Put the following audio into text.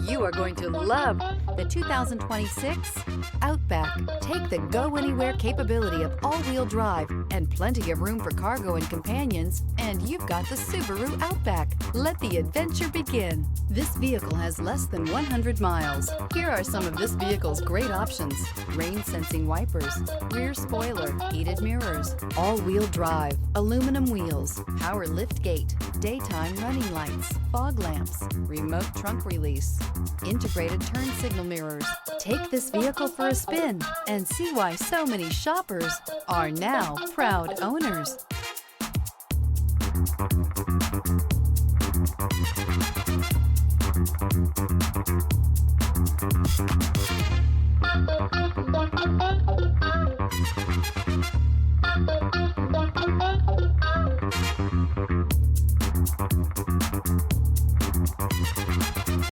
You are going to love the 2026 Outback. Take the go-anywhere capability of all-wheel drive and plenty of room for cargo and companions, and you've got the Subaru Outback. Let the adventure begin. This vehicle has less than 100 miles. Here are some of this vehicle's great options: rain-sensing wipers, rear spoiler, heated mirrors, all-wheel drive, aluminum wheels, power liftgate, daytime running lights, fog lamps, remote trunk release, integrated turn signal mirrors. Take this vehicle for a spin and see why so many shoppers are now proud owners.